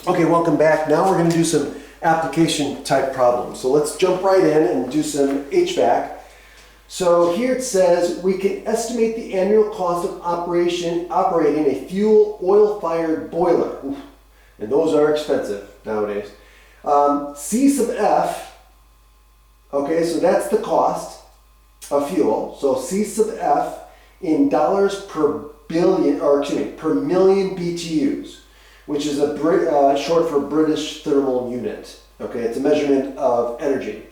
Okay, welcome back. Now we're going to do some application type problems. So let's jump right in and do some HVAC. So here it says we can estimate the annual cost of operating a fuel oil-fired boiler. Oof. And those are expensive nowadays. C sub F, okay, so that's the cost of fuel. So C sub F in dollars per billion, or excuse me, per million BTUs, which is short for British thermal unit. Okay, it's a measurement of energy.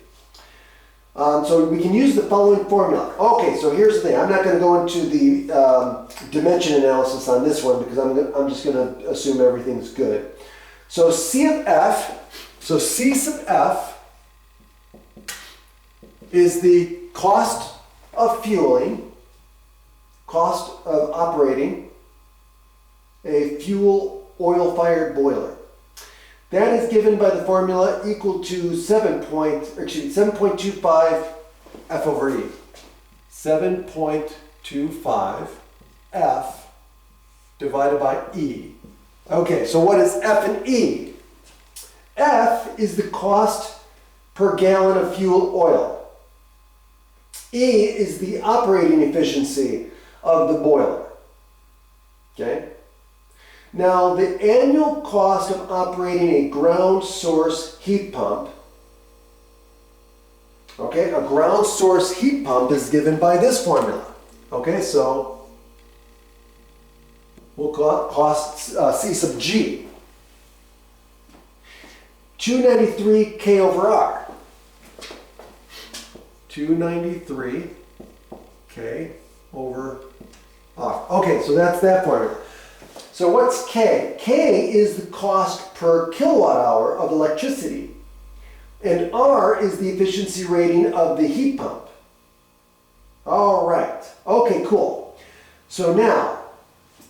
So we can use the following formula. Okay, so here's the thing. I'm not going to go into the dimension analysis on this one because I'm just going to assume everything's good. So C of F, so C sub F is the cost of fueling, cost of operating a fuel oil-fired boiler. That is given by the formula equal to 7.25 F over E. 7.25 F divided by E. Okay, so what is F and E? F is the cost per gallon of fuel oil. E is the operating efficiency of the boiler. Okay? Now, the annual cost of operating a ground source heat pump, okay, a ground source heat pump is given by this formula. Okay, so we'll call it cost C sub G. 293 K over R. 293 K over R. Okay, so that's that formula. So what's K? K is the cost per kilowatt hour of electricity. And R is the efficiency rating of the heat pump. All right. Okay, cool. So now,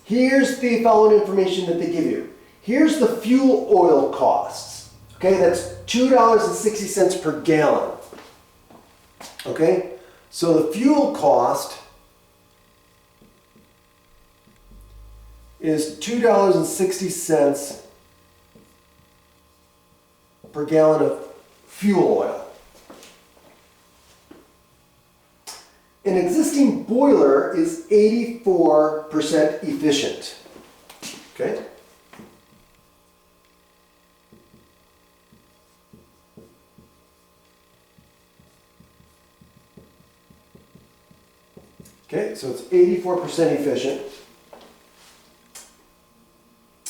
here's the following information that they give you. Here's the fuel oil costs. Okay, that's $2.60 per gallon. Okay, so the fuel cost is $2.60 per gallon of fuel oil. An existing boiler is 84% efficient. Okay? Okay, so it's 84% efficient.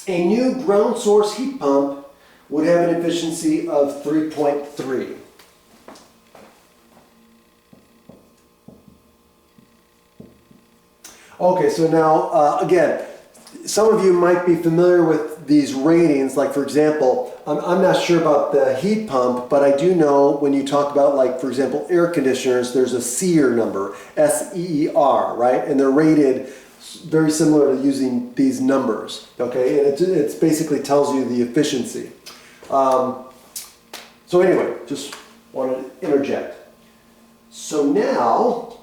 A new ground source heat pump would have an efficiency of 3.3. Okay, so now, again, some of you might be familiar with these ratings. Like, for example, I'm not sure about the heat pump, but I do know when you talk about, like, for example, air conditioners, there's a SEER number, SEER, right? And they're rated very similar to using these numbers, okay? And it basically tells you the efficiency. So anyway, just wanted to interject. So now,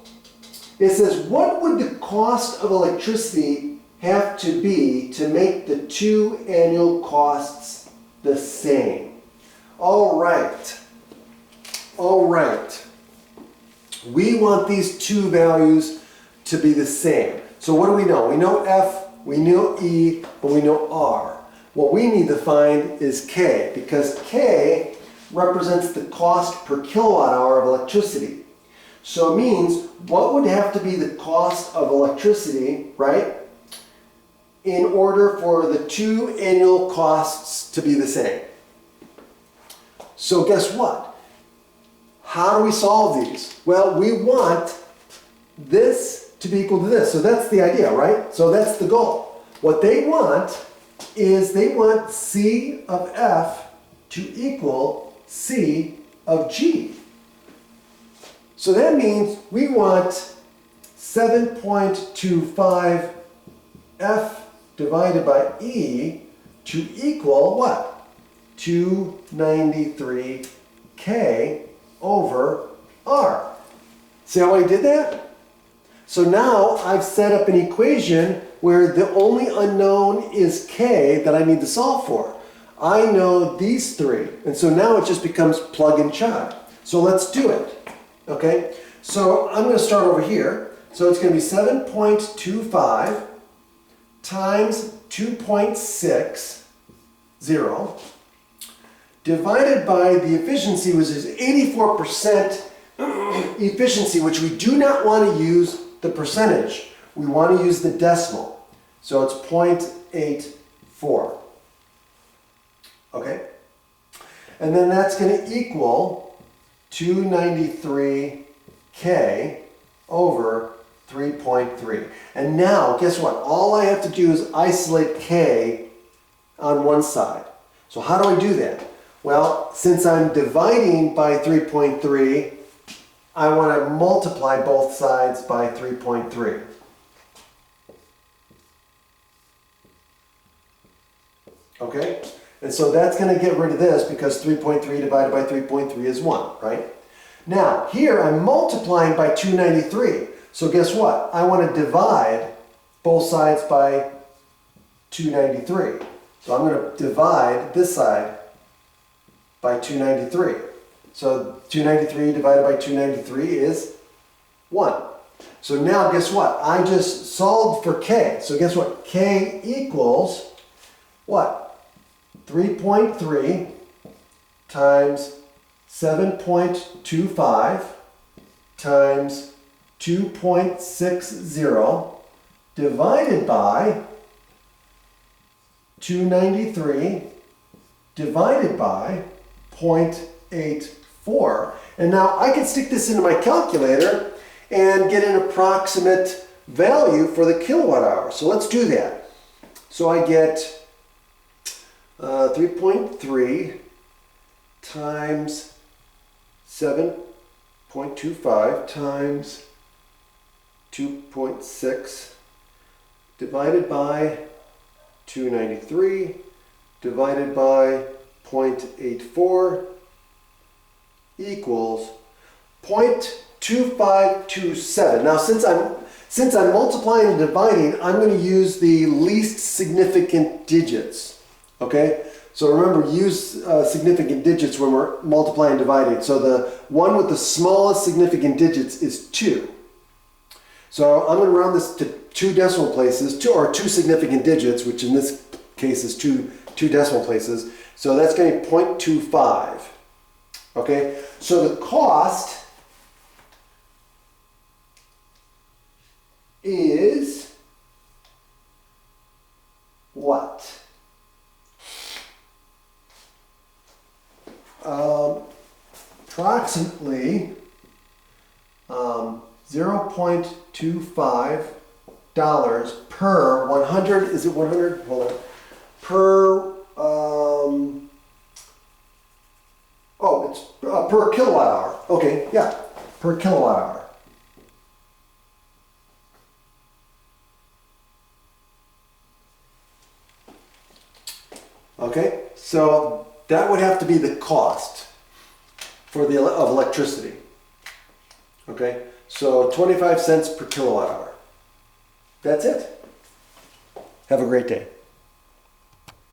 it says, what would the cost of electricity have to be to make the two annual costs the same? All right. All right. We want these two values to be the same. So what do we know? We know F, we know E, but we know R. What we need to find is K, because K represents the cost per kilowatt hour of electricity. So it means what would have to be the cost of electricity, right, in order for the two annual costs to be the same. So guess what? How do we solve these? Well, we want this to be equal to this. So that's the idea, right? So that's the goal. What they want is they want C of F to equal C of G. So that means we want 7.25 F divided by E to equal what? 293 K over R. See how I did that? So now I've set up an equation where the only unknown is K that I need to solve for. I know these three. And so now it just becomes plug and chug. So let's do it. Okay? So I'm going to start over here. So it's going to be 7.25 times 2.60 divided by the efficiency, which is 84% efficiency, which we do not want to use the percentage. We want to use the decimal. So it's 0.84. Okay? And then that's going to equal 293K over 3.3. And now, guess what? All I have to do is isolate K on one side. So how do I do that? Well, since I'm dividing by 3.3, I want to multiply both sides by 3.3. Okay? And so that's going to get rid of this because 3.3 divided by 3.3 is 1, right? Now, here I'm multiplying by 293. So guess what? I want to divide both sides by 293. So I'm going to divide this side by 293. So 293 divided by 293 is 1. So now guess what? I just solved for K. So guess what? K equals what? 3.3 times 7.25 times 2.60 divided by 293 divided by 0.84. And now I can stick this into my calculator and get an approximate value for the kilowatt hour. So let's do that. So I get 3.3 times 7.25 times 2.6 divided by 293 divided by 0.84 equals 0.2527. Now since I'm multiplying and dividing, I'm going to use the least significant digits. Okay? So remember, use significant digits when we're multiplying and dividing. So the one with the smallest significant digits is 2. So I'm going to round this to 2 decimal places, two significant digits, which in this case is two decimal places. So that's going to be 0.25. Okay? So the cost is what? Approximately $0.25 per 100. Is it 100? Hold on. Per it's per kilowatt hour. Okay, yeah, per kilowatt hour. Okay, so that would have to be the cost for of electricity. Okay, so 25 cents per kilowatt hour. That's it. Have a great day.